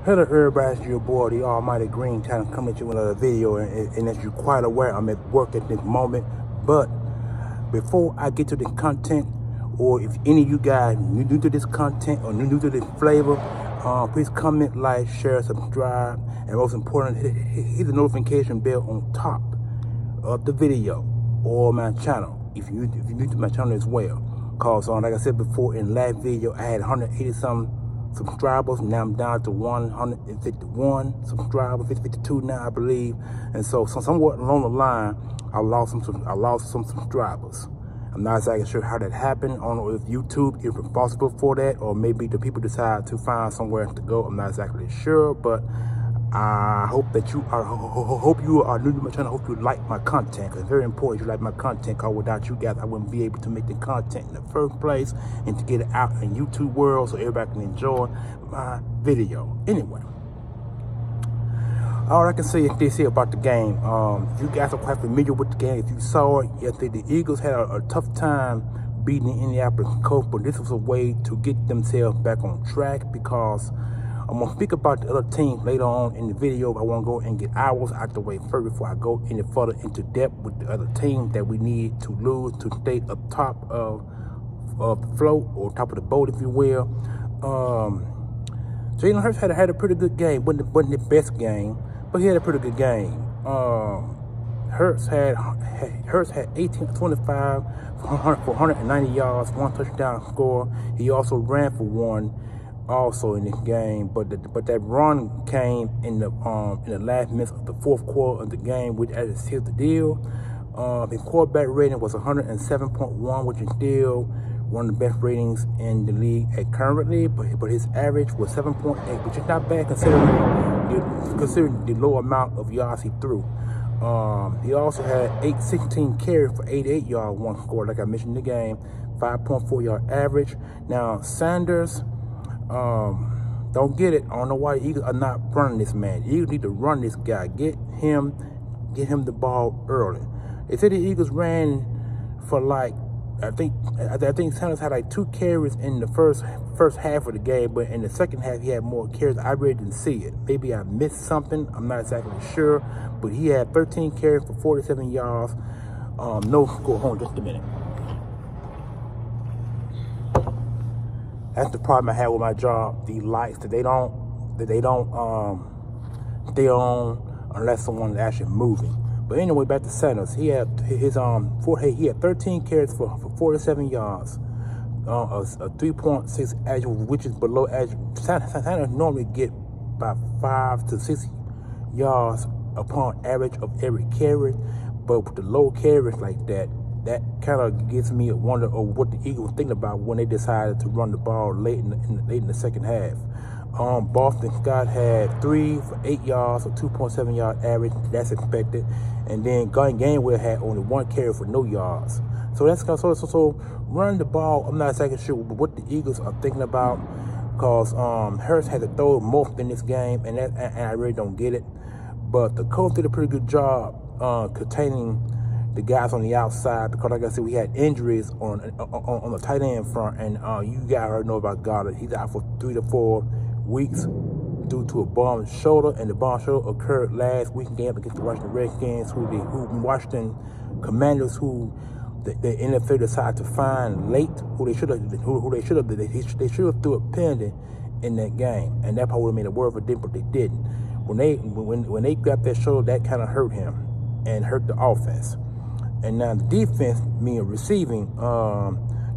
Hello everybody, it's your boy, the Almighty Green, trying to come at you with another video, and as you're quite aware, I'm at work at this moment. But before I get to the content, or if any of you guys new to this content or new to this flavor, please comment, like, share, subscribe, and most important, hit the notification bell on top of the video or my channel if you're new to my channel as well. Cause like I said before in the last video, I had 180 some subscribers. Now I'm down to 151 subscribers, 52 now I believe. And so somewhat along the line, I lost some subscribers. I'm not exactly sure how that happened. I don't know if YouTube is responsible for that, or maybe the people decide to find somewhere to go. I'm not exactly sure, but I hope that you are new to my channel. I hope you like my content. It's very important you like my content, because without you guys, I wouldn't be able to make the content in the first place and to get it out in YouTube world so everybody can enjoy my video. Anyway, all I can say is this here about the game. If you guys are quite familiar with the game, if you saw it, the Eagles had a tough time beating the Indianapolis Colts, but this was a way to get themselves back on track, because I'm going to speak about the other team later on in the video. I want to go and get ours out the way first before I go any further into depth with the other team that we need to lose to stay up top of the float, or top of the boat, if you will. Jalen Hurts had a pretty good game. Wasn't the best game, but he had a pretty good game. Hurts had 18-25 for 190 yards, 1 touchdown score. He also ran for 1. Also in this game, but that run came in the last minutes of the fourth quarter of the game, which actually sealed the deal. His quarterback rating was 107.1, which is still one of the best ratings in the league currently. But his average was 7.8, which is not bad considering the low amount of yards he threw. He also had 16 carries for 88 yards, 1 score. Like I mentioned in the game, 5.4 yard average. Now Sanders. Don't get it. I don't know why the Eagles are not running this man. The Eagles need to run this guy. Get him the ball early. They said the Eagles ran for like, I think Sanders had like 2 carries in the first half of the game, but in the second half he had more carries. I really didn't see it. Maybe I missed something. I'm not exactly sure, but he had 13 carries for 47 yards. No score. Hold on just a minute. That's the problem I have with my job. The lights that they don't stay on unless someone is actually moving. But anyway, back to Sanders. He had his he had 13 carries for 47 yards, a 3.6 average, which is below average. Sanders normally get about 5 to 6 yards upon average of every carry, but with the low carries like that kind of gives me a wonder of what the Eagles were thinking about when they decided to run the ball late in the second half. Boston Scott had 3 for 8 yards, or 2.7 yard average. That's expected. And then Gainwell had only 1 carry for no yards. So that's so running the ball. I'm not exactly sure what the Eagles are thinking about, because Hurts had to throw most in this game, and I really don't get it. But the Colts did a pretty good job containing the guys on the outside, because like I said, we had injuries on the tight end front, and you guys already know about Goddard. He's out for 3 to 4 weeks due to a bum shoulder, and the bum shoulder occurred last week game against the Washington Redskins, who Washington Commanders, who the NFL decided to find late, they should have threw a penalty in that game, and that probably would have made a world of a difference, but they didn't. When they got that shoulder, that kind of hurt him and hurt the offense. And now the defense, meaning receiving,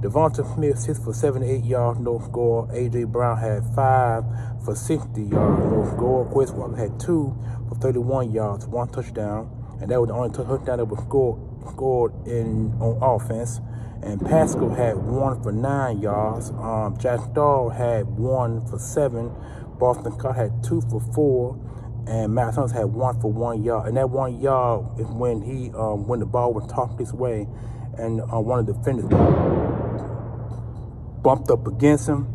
Devonta Smith 6 for 78 yards, no score. A.J. Brown had 5 for 60 yards, no score. Quest Walker had 2 for 31 yards, 1 touchdown, and that was the only touchdown that was scored on offense. And Pascal had 1 for 9 yards. Jack Starr had 1 for 7. Boston Scott had 2 for 4. And Matt Jones had 1 for 1 yard, and that 1 yard is when when the ball was tossed this way, and one of the defenders bumped up against him,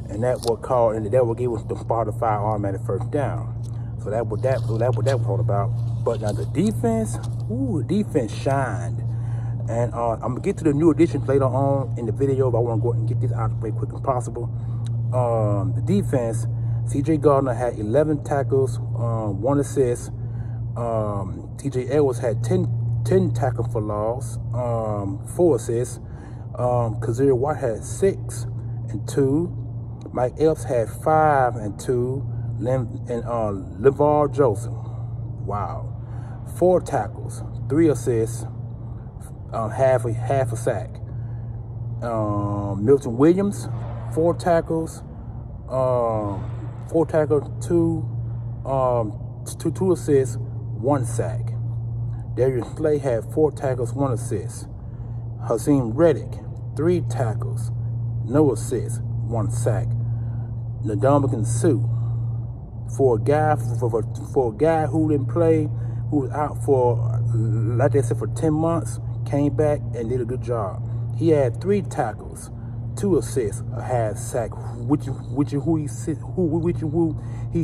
and that would give us the Spotify automatic first down. So that was all about. But now the defense, the defense shined, and I'm gonna get to the new additions later on in the video, but I want to go and get this out of the way quick as possible. The defense C.J. Gardner had 11 tackles, 1 assist. T.J. Edwards had 10 tackles for loss, 4 assists. Kazir White had 6 and 2. Mike Epps had 5 and 2. And LeVar Joseph, wow, 4 tackles, 3 assists, half a sack. Milton Williams, 4 tackles, 2 assists, 1 sack. Darius Slay had 4 tackles, 1 assist. Hakeem Reddick, 3 tackles, no assists, 1 sack. Ndamukong Suh, for a guy who didn't play, who was out for, like they said, for 10 months, came back and did a good job. He had 3 tackles, 2 assists, a half sack, which he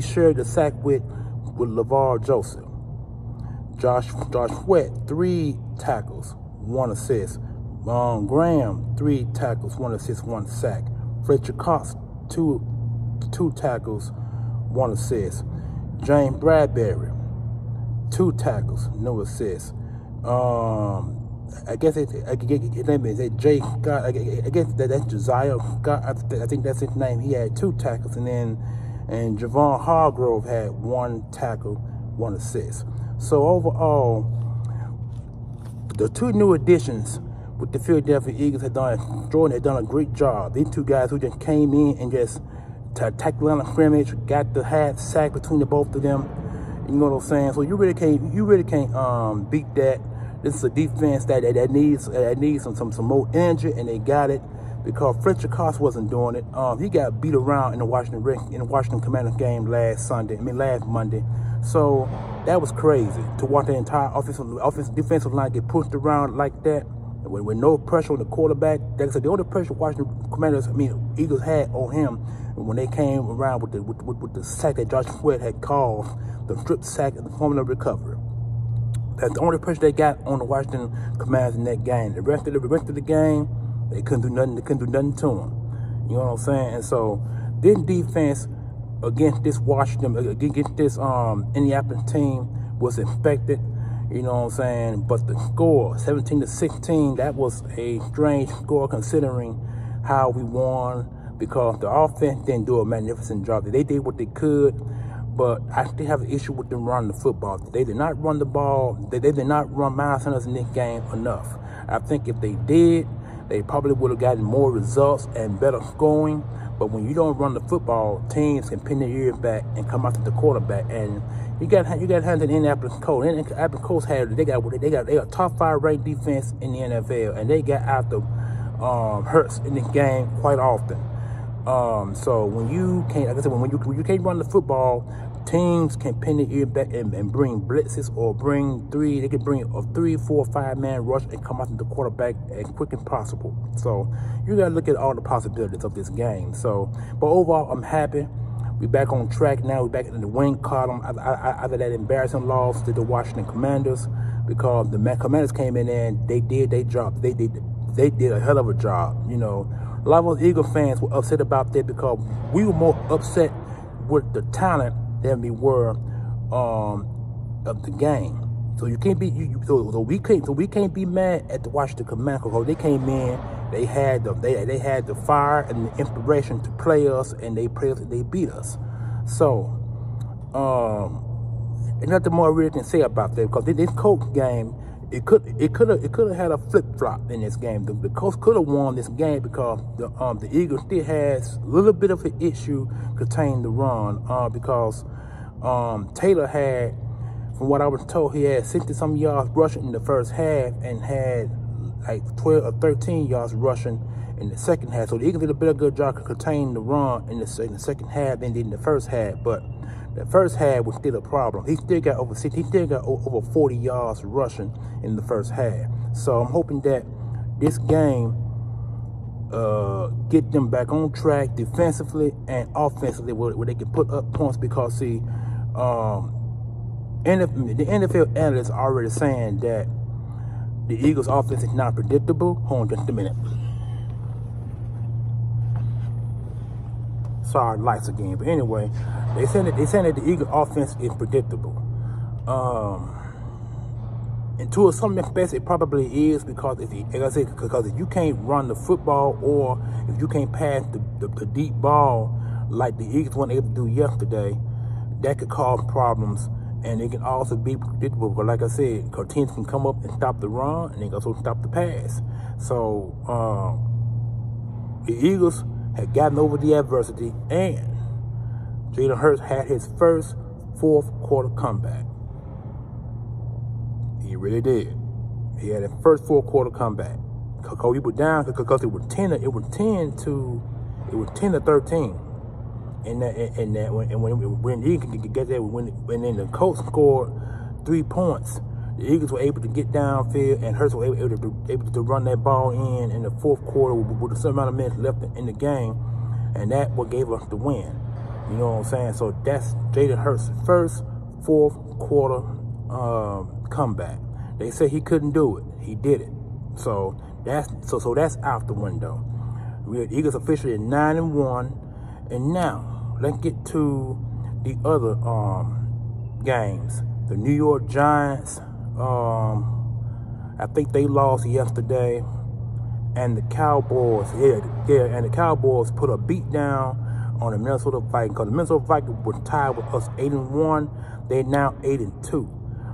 shared the sack with LeVar Joseph. Josh Sweat, 3 tackles, 1 assist. Graham, 3 tackles, 1 assist, 1 sack. Fletcher Cox, 2 tackles, 1 assist. James Bradbury, 2 tackles, no assists. I guess his name is Jay Scott. I guess that's Josiah Scott. I think that's his name. He had 2 tackles, and Javon Hargrove had 1 tackle, 1 assist. So overall, the 2 new additions with the Philadelphia Eagles Jordan had done a great job. These 2 guys who just came in and just to attack the line of scrimmage, got the half sack between the both of them. You know what I'm saying? So you really can't beat that. This is a defense that needs some more energy, and they got it because Fletcher Cox wasn't doing it. He got beat around in the Washington Commanders game last Monday. So that was crazy to watch the entire defensive line get pushed around like that with no pressure on the quarterback. Like I said, the only pressure Washington Eagles had on him when they came around with the sack that Josh Sweat had called, the strip sack and the formula recovery. That's the only pressure they got on the Washington Commanders in that game. The rest of the game, they couldn't do nothing. They couldn't do nothing to them. You know what I'm saying? And so this defense against this Indianapolis team was expected. You know what I'm saying? But the score, 17-16, that was a strange score considering how we won, because the offense didn't do a magnificent job. They did what they could, but I still have an issue with them running the football. They did not run the ball. They did not run Miles Sanders in this game enough. I think if they did, they probably would have gotten more results and better scoring. But when you don't run the football, teams can pin their ears back and come after the quarterback. And you got hand the Indianapolis Colts. Indianapolis Colts they got top 5 ranked defense in the NFL, and they got after Hurts in this game quite often. So when you can't, like I said, when you can't run the football, teams can pin their ear back and bring blitzes or they can bring a 3, 4, 5-man rush and come after the quarterback as quick as possible. So you got to look at all the possibilities of this game. So, but overall, I'm happy. We're back on track now. We're back in the win column after that embarrassing loss to the Washington Commanders, because the Commanders came in there and they did their job. They did a hell of a job. You know, a lot of us Eagle fans were upset about that because we were more upset with the talent than we were of the game. So you can't be so we can't be mad at the Washington Commanders because they came in, they had the fire and the inspiration to play us, and they beat us. So and nothing more I really can say about that, because this Colts game, it could have had a flip-flop in this game. The Colts could have won this game because the Eagles still has a little bit of an issue containing the run, because Taylor had, from what I was told, he had 60-some yards rushing in the first half and had like 12 or 13 yards rushing in the second half. So the Eagles did a better good job of containing the run in the second half than they did in the first half. But the first half was still a problem. He still got over 40 yards rushing in the first half. So I'm hoping that this game get them back on track defensively and offensively, where they can put up points, because see, the NFL analysts are already saying that the Eagles' offense is not predictable. Hold on just a minute. sorry, lights again. But anyway, they saying that the Eagles offense is predictable. And to some extent, it probably is, because if you can't run the football, or if you can't pass the deep ball like the Eagles weren't able to do yesterday, that could cause problems. And it can also be predictable, but like I said, because teams can come up and stop the run, and they can also stop the pass. So the Eagles had gotten over the adversity, and Jalen Hurts had his first fourth quarter comeback. He really did. He had a first fourth quarter comeback. Because he was down, because it was 10 to 13. And when the Eagles could get there, when then the Colts scored 3 points, the Eagles were able to get downfield, and Hurts was able to run that ball in the fourth quarter with a certain amount of minutes left in the game, and that what gave us the win. You know what I'm saying? So that's Jalen Hurts' first fourth quarter comeback. They said he couldn't do it. He did it. So that's out the window. We had Eagles officially at 9-1, and now let's get to the other games. The New York Giants, I think they lost yesterday, and the Cowboys, and the Cowboys put a beat down on the Minnesota Vikings, because the Minnesota Vikings were tied with us 8-1. They're now 8-2.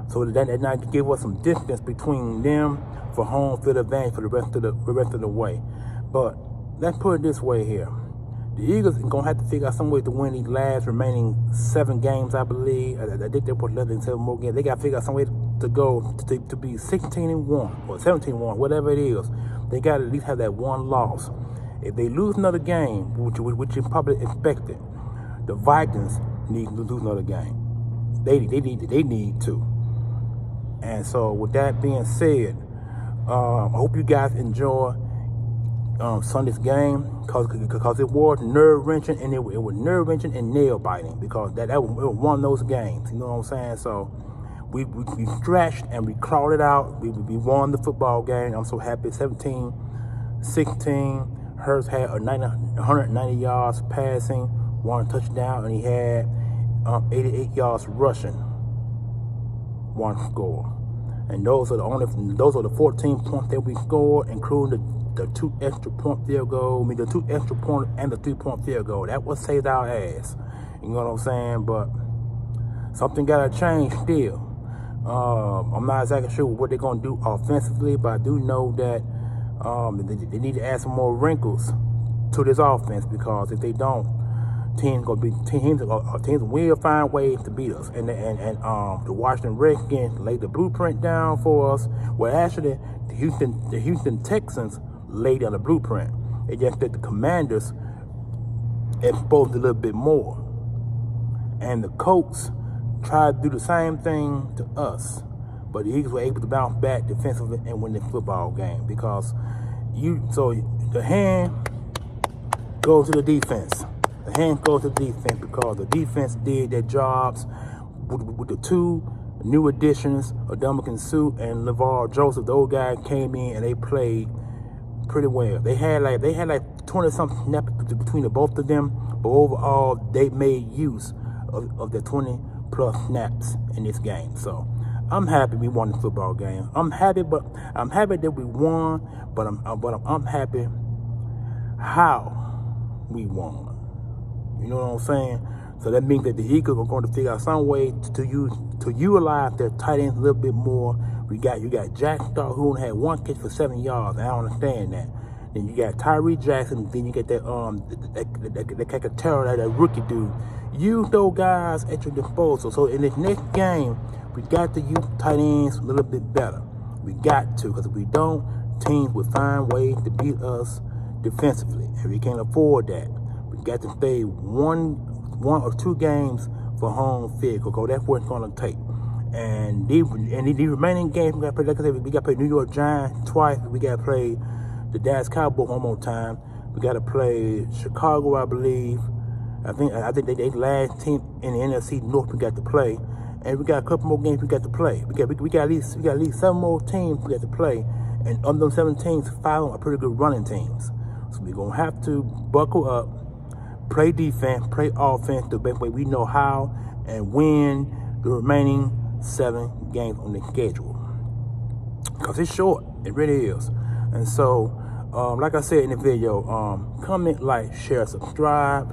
So that now gave us some distance between them for home field advantage for the rest of the way. But let's put it this way here. The Eagles are going to have to figure out some way to win these last remaining 7 games, I believe. I think they put less than 7 more games. They got to figure out some way to go to be 16-1 or 17-1, whatever it is. They got to at least have that one loss. If they lose another game, which is probably expected, the Vikings need to lose another game. They need to. And so with that being said, I hope you guys enjoy Sunday's game, because it was nerve-wrenching, and it was nerve-wrenching and nail-biting, because it was one of those games, you know what I'm saying? So we stretched and we clawed it out. We won the football game. I'm so happy. 17-16. Hurts had 190 yards passing, 1 touchdown, and he had 88 yards rushing, 1 score. And those are the 14 points that we scored, including the 2 extra point field goal. The 2 extra point and the 3-point field goal. That was saved our ass. You know what I'm saying? But something gotta change still. I'm not exactly sure what they're gonna do offensively, but I do know that they need to add some more wrinkles to this offense, because if they don't, teams will find ways to beat us. And the Washington Redskins laid the blueprint down for us. Well, actually, the Houston Texans laid down the blueprint. It just that the Commanders exposed a little bit more, and the Colts tried to do the same thing to us. But the Eagles were able to bounce back defensively and win the football game, because the hand goes to the defense. The hand goes to the defense, because the defense did their jobs with the 2 new additions, Adamakin Suh and LeVar Joseph. Those guys came in and they played pretty well. They had like 20-something snaps between the both of them, but overall they made use of the 20+ snaps in this game. So I'm happy we won the football game. I'm happy that we won, but I'm happy how we won. You know what I'm saying? So that means that the Eagles are going to figure out some way to utilize their tight ends a little bit more. You got Jack Starr, who only had 1 catch for 7 yards. I don't understand that. Then you got Tyree Jackson. Then you get that that rookie dude. Use those guys at your disposal. So in this next game, we got to use tight ends a little bit better. We got to, because if we don't, teams will find ways to beat us defensively, and we can't afford that. We got to stay one or 2 games for home field, because that's what it's going to take. And the remaining games, we got to play, like I said, we got to play New York Giants twice. We got to play the Dallas Cowboys one more time. We got to play Chicago, I believe. I think they last team in the NFC North we got to play. And we got a couple more games we got to play. We got at least 7 more teams we got to play. And of those 7 teams, 5 are pretty good running teams. So we're gonna have to buckle up, play defense, play offense the best way we know how, and win the remaining 7 games on the schedule. Because it's short. It really is. And so, like I said in the video, comment, like, share, subscribe,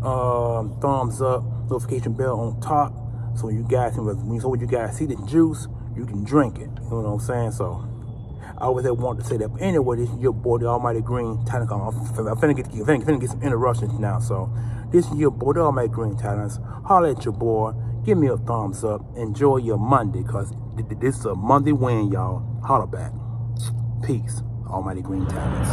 thumbs up, notification bell on top, so you guys when you guys see the juice, you can drink it. You know what I'm saying? So I always have wanted to say that. But anyway, this is your boy, the Almighty Green Talent. I'm finna get some interruptions now. So this is your boy, the Almighty Green Talents. Holla at your boy. Give me a thumbs up. Enjoy your Monday, because this is a Monday win, y'all. Holla back. Peace. Almighty Green Talents.